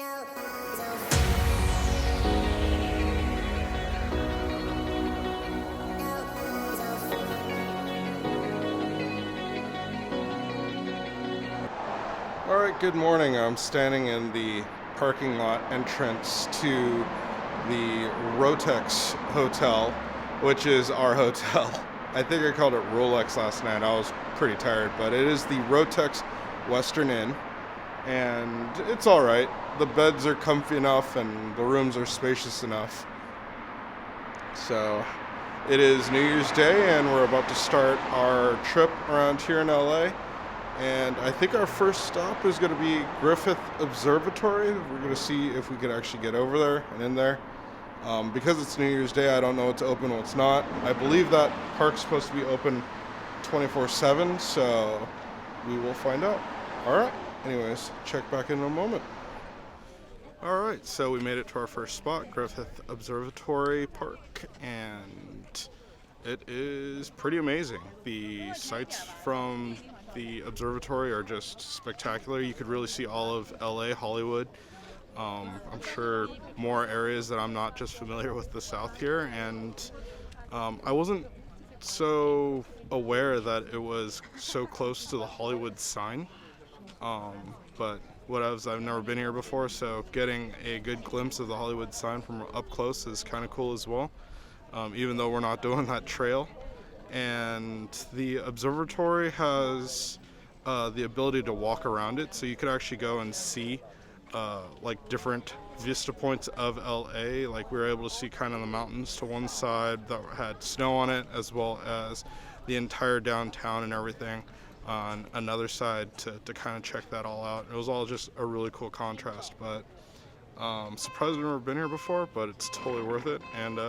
Alright, good morning. I'm standing in the parking lot entrance to the Rotex Hotel, which is our hotel. I think I called it Rolex last night. I was pretty tired, but it is the Rotex Western Inn, and it's alright. The beds are comfy enough and the rooms are spacious enough. So, it is New Year's Day and we're about to start our trip around here in LA. And I think our first stop is going to be Griffith Observatory. We're going to see if we can actually get over there and in there. Because it's New Year's Day, I don't know what's open, what's not. I believe that park's supposed to be open 24/7, so we will find out. Alright, anyways, check back in a moment. Alright, so we made it to our first spot, Griffith Observatory Park, and it is pretty amazing. The sights from the observatory are just spectacular. You could really see all of LA, Hollywood. I'm sure more areas that I'm not just familiar with the South here, and I wasn't so aware that it was so close to the Hollywood sign, but I've never been here before, so getting a good glimpse of the Hollywood sign from up close is kind of cool as well, even though we're not doing that trail. And the observatory has the ability to walk around it, so you could actually go and see like different vista points of LA. Like we were able to see kind of the mountains to one side that had snow on it, as well as the entire downtown and everything on another side to kind of check that all out. It was all just a really cool contrast, but surprised I've never been here before, but it's totally worth it, and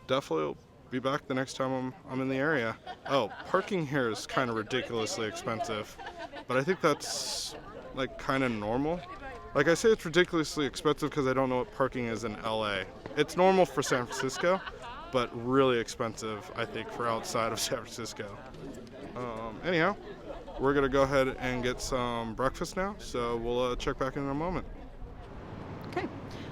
definitely be back the next time I'm in the area. Oh, parking here is kind of ridiculously expensive, but I think that's like kind of normal. Like I say it's ridiculously expensive because I don't know what parking is in LA. It's normal for San Francisco, but really expensive, I think, for outside of San Francisco. Anyhow, we're gonna go ahead and get some breakfast now, so we'll check back in a moment. Okay.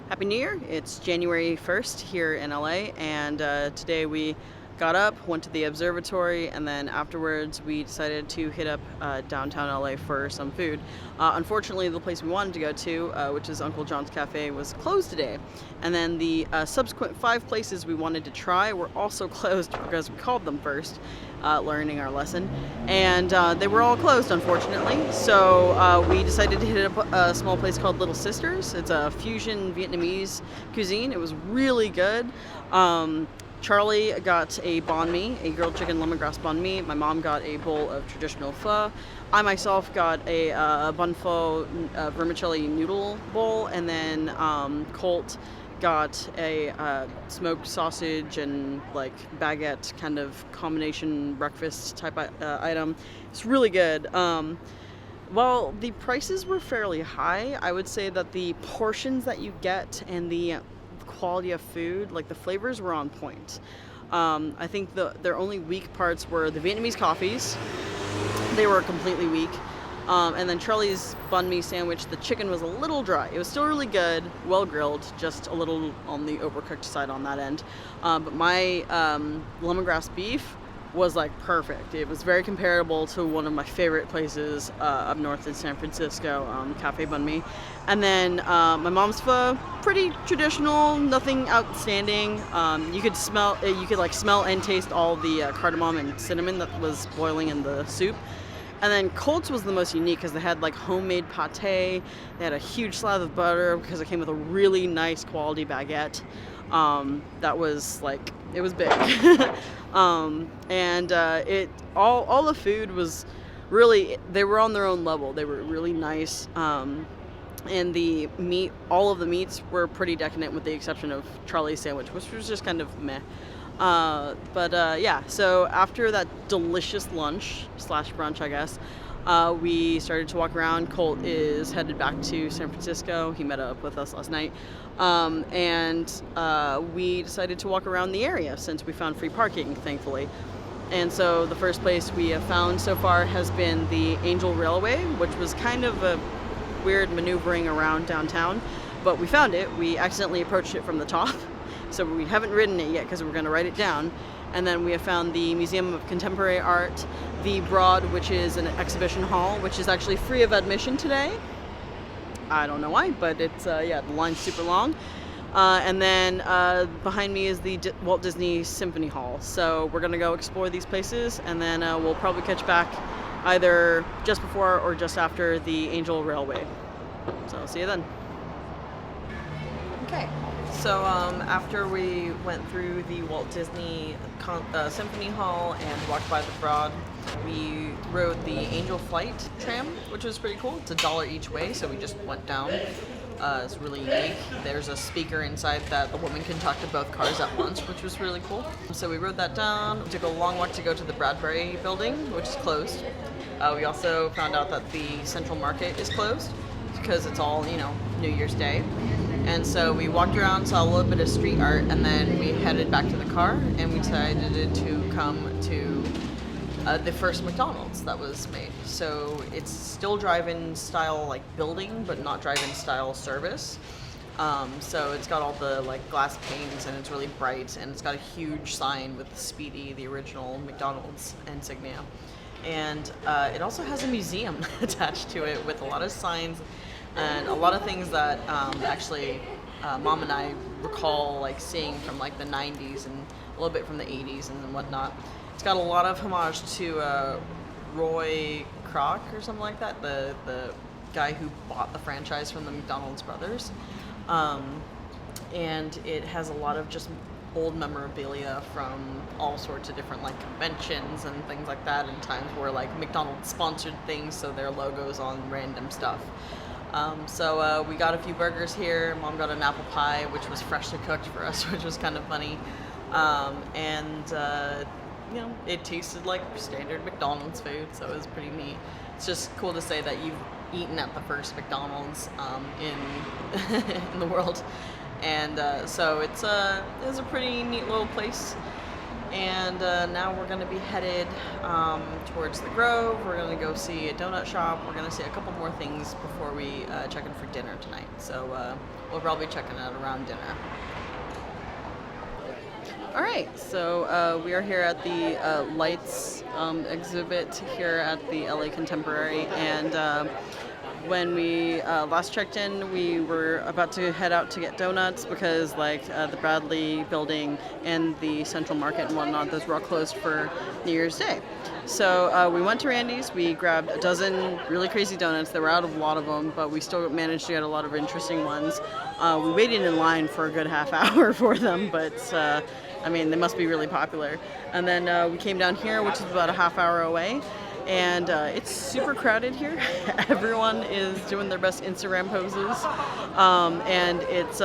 Happy New Year. It's January 1st here in LA, and today we got up, went to the observatory, and then afterwards we decided to hit up downtown LA for some food. Unfortunately, the place we wanted to go to, which is Uncle John's Cafe, was closed today. And then the subsequent 5 places we wanted to try were also closed because we called them first, learning our lesson. And they were all closed, unfortunately. So we decided to hit up a small place called Little Sisters. It's a fusion Vietnamese cuisine. It was really good. Charlie got a banh mi, a grilled chicken lemongrass banh mi. My mom got a bowl of traditional pho. I myself got a bun pho vermicelli noodle bowl, and then Colt got a smoked sausage and like baguette kind of combination breakfast type item. It's really good. While the prices were fairly high, I would say that the portions that you get and the quality of food, like the flavors, were on point. I think their only weak parts were the Vietnamese coffees. They were completely weak. And then Charlie's banh mi sandwich, the chicken was a little dry. It was still really good, well grilled, just a little on the overcooked side on that end. But my lemongrass beef was like perfect. It was very comparable to one of my favorite places up north in San Francisco, Cafe Banh Mi. And then my mom's pho, pretty traditional, nothing outstanding. You could smell and taste all the cardamom and cinnamon that was boiling in the soup. And then Colt's was the most unique because they had like homemade pate. They had a huge slab of butter because it came with a really nice quality baguette. That was like, it was big. And all the food was really, they were on their own level. They were really nice. And the meat, all of the meats were pretty decadent with the exception of Charlie's sandwich, which was just kind of meh. Yeah, so after that delicious lunch / brunch, I guess, we started to walk around. Colt is headed back to San Francisco. He met up with us last night. And we decided to walk around the area since we found free parking, thankfully. And so the first place we have found so far has been the Angel Railway, which was kind of a weird maneuvering around downtown, but we found it. We accidentally approached it from the top, so we haven't ridden it yet because we're going to write it down. And then we have found the Museum of Contemporary Art, the Broad, which is an exhibition hall, which is actually free of admission today. I don't know why, but it's, the line's super long. And then behind me is the Walt Disney Symphony Hall. So we're going to go explore these places, and then we'll probably catch back either just before or just after the Angel Railway. So I'll see you then. Okay, so after we went through the Walt Disney Symphony Hall and walked by the Broad, we rode the Angel Flight tram, which was pretty cool. It's $1 each way, so we just went down. It's really unique. There's a speaker inside that the woman can talk to both cars at once, which was really cool. So we rode that down. We took a long walk to go to the Bradbury building, which is closed. We also found out that the Central Market is closed because it's all, New Year's Day. And so we walked around, saw a little bit of street art, and then we headed back to the car, and we decided to come to the first McDonald's that was made. So it's still drive-in style building, but not drive-in style service. So it's got all the glass panes, and it's really bright, and it's got a huge sign with Speedy, the original McDonald's insignia. And it also has a museum attached to it with a lot of signs and a lot of things that actually Mom and I recall seeing from the 90s and a little bit from the 80s and whatnot. It's got a lot of homage to Roy Kroc or something like that, the guy who bought the franchise from the McDonald's brothers. And it has a lot of just old memorabilia from all sorts of different conventions and things like that, and times where McDonald's sponsored things, so their logos on random stuff. So we got a few burgers here. Mom got an apple pie, which was freshly cooked for us, which was kind of funny. It tasted like standard McDonald's food, so it was pretty neat. It's just cool to say that you've eaten at the first McDonald's in the world. And so it was a pretty neat little place. And now we're going to be headed towards the Grove. We're going to go see a donut shop. We're going to see a couple more things before we check in for dinner tonight. So we'll probably check in out around dinner. All right, so we are here at the Lights exhibit here at the LA Contemporary, and when we last checked in, we were about to head out to get donuts because the Bradley building and the Central Market and whatnot, those were all closed for New Year's Day. So we went to Randy's, we grabbed a dozen really crazy donuts. There were out of a lot of them, but we still managed to get a lot of interesting ones. We waited in line for a good half hour for them, but they must be really popular. And then we came down here, which is about a half hour away. And it's super crowded here. Everyone is doing their best Instagram poses. And it's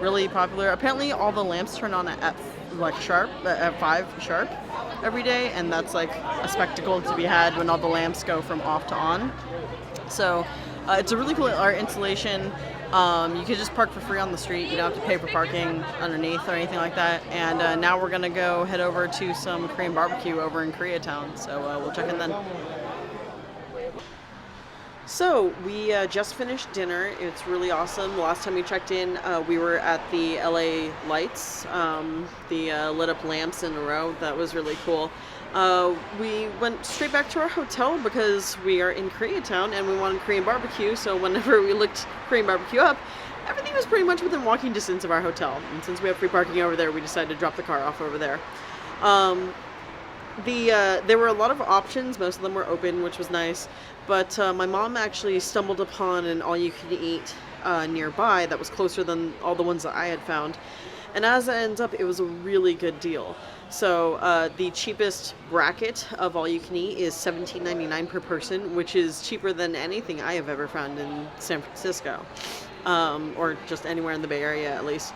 really popular. Apparently all the lamps turn on at 5 sharp every day. And that's a spectacle to be had when all the lamps go from off to on. So it's a really cool art installation. You can just park for free on the street. You don't have to pay for parking underneath or anything like that. And now we're going to go head over to some Korean barbecue over in Koreatown. So we'll check in then. So we just finished dinner. It's really awesome. The last time we checked in, we were at the LA Lights, the lit up lamps in a row. That was really cool. We went straight back to our hotel because we are in Koreatown and we wanted Korean barbecue. So whenever we looked Korean barbecue up, everything was pretty much within walking distance of our hotel. And since we have free parking over there, we decided to drop the car off over there. There were a lot of options. Most of them were open, which was nice. But my mom actually stumbled upon an all-you-can-eat nearby that was closer than all the ones that I had found. And as it ends up, it was a really good deal. So the cheapest bracket of all-you-can-eat is $17.99 per person, which is cheaper than anything I have ever found in San Francisco, or just anywhere in the Bay Area at least.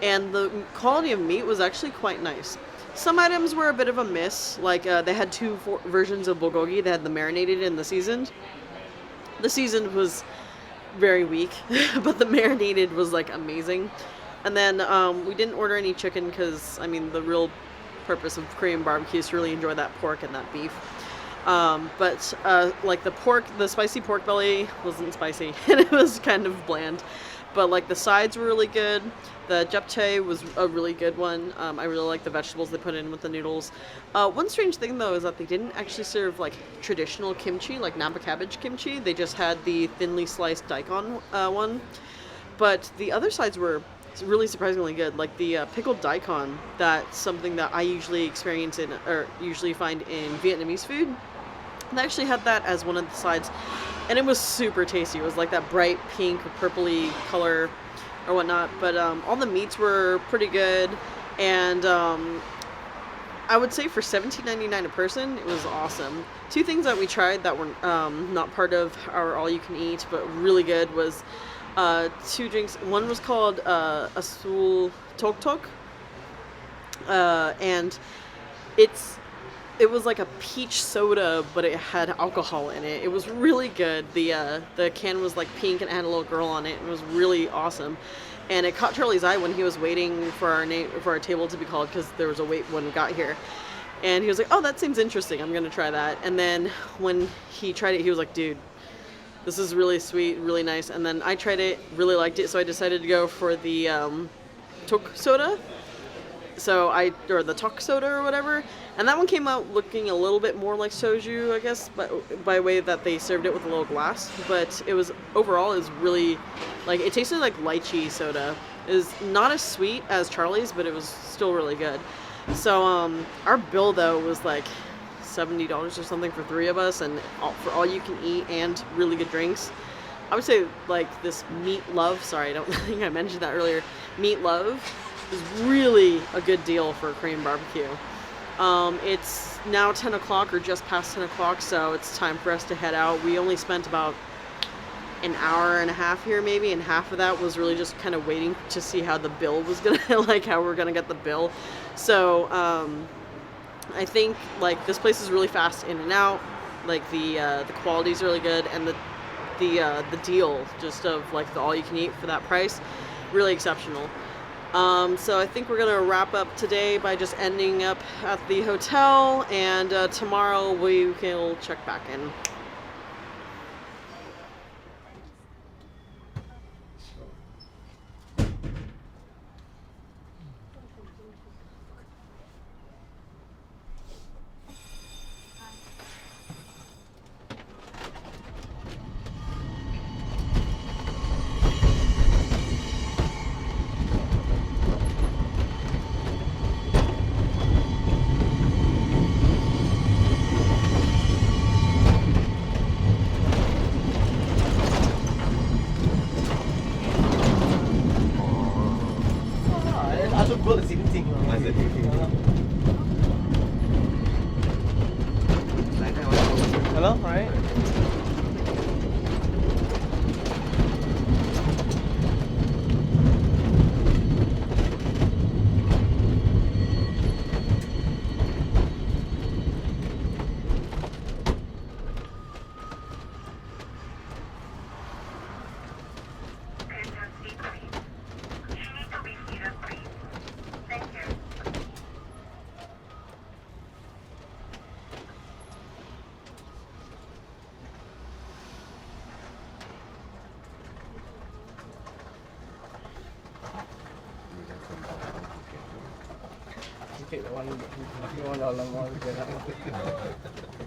And the quality of meat was actually quite nice. Some items were a bit of a miss, they had two versions of bulgogi. They had the marinated and the seasoned. The seasoned was very weak, but the marinated was amazing. And then we didn't order any chicken because, the real purpose of Korean barbecue is to really enjoy that pork and that beef. But like the spicy pork belly wasn't spicy, and it was kind of bland. But like the sides were really good. The japchae was a really good one. I really like the vegetables they put in with the noodles. One strange thing though is that they didn't actually serve like traditional kimchi, like Napa cabbage kimchi. They just had the thinly sliced daikon one. But the other sides were really surprisingly good. Like the pickled daikon, that's something that I usually experience in, or usually find in Vietnamese food. They actually had that as one of the sides, and it was super tasty. It was like that bright pink or purpley color or whatnot. But all the meats were pretty good, and I would say for $17.99 a person, it was awesome. Two things that we tried that were not part of our all-you-can-eat, but really good was two drinks. One was called Asul Tok Tok, and it was like a peach soda, but it had alcohol in it. It was really good. The can was like pink and it had a little girl on it. It was really awesome. And it caught Charlie's eye when he was waiting for our table to be called, because there was a wait when we got here. And he was like, "Oh, that seems interesting. I'm gonna try that." And then when he tried it, he was like, "Dude, this is really sweet, really nice." And then I tried it, really liked it, so I decided to go for the Tok soda. Or the Tok soda or whatever, and that one came out looking a little bit more like soju, I guess, but by way that they served it with a little glass. But it was overall is really, like, it tasted like lychee soda. It was not as sweet as Charlie's, but it was still really good. So our bill though was like $70 or something for three of us, and for all you can eat and really good drinks. I would say like this Meat Love. Sorry, I don't think I mentioned that earlier. Meat Love is really a good deal for a Korean barbecue. It's now 10 o'clock or just past 10 o'clock, so it's time for us to head out. We only spent about an hour and a half here maybe, and half of that was really just kind of waiting to see how the bill was gonna, like how we're gonna get the bill. So I think like this place is really fast in and out. Like the quality is really good, and the deal just of like the all you can eat for that price, really exceptional. So I think we're going to wrap up today by just ending up at the hotel, and tomorrow we will check back in. Hello, right? Okay, the one all along all together.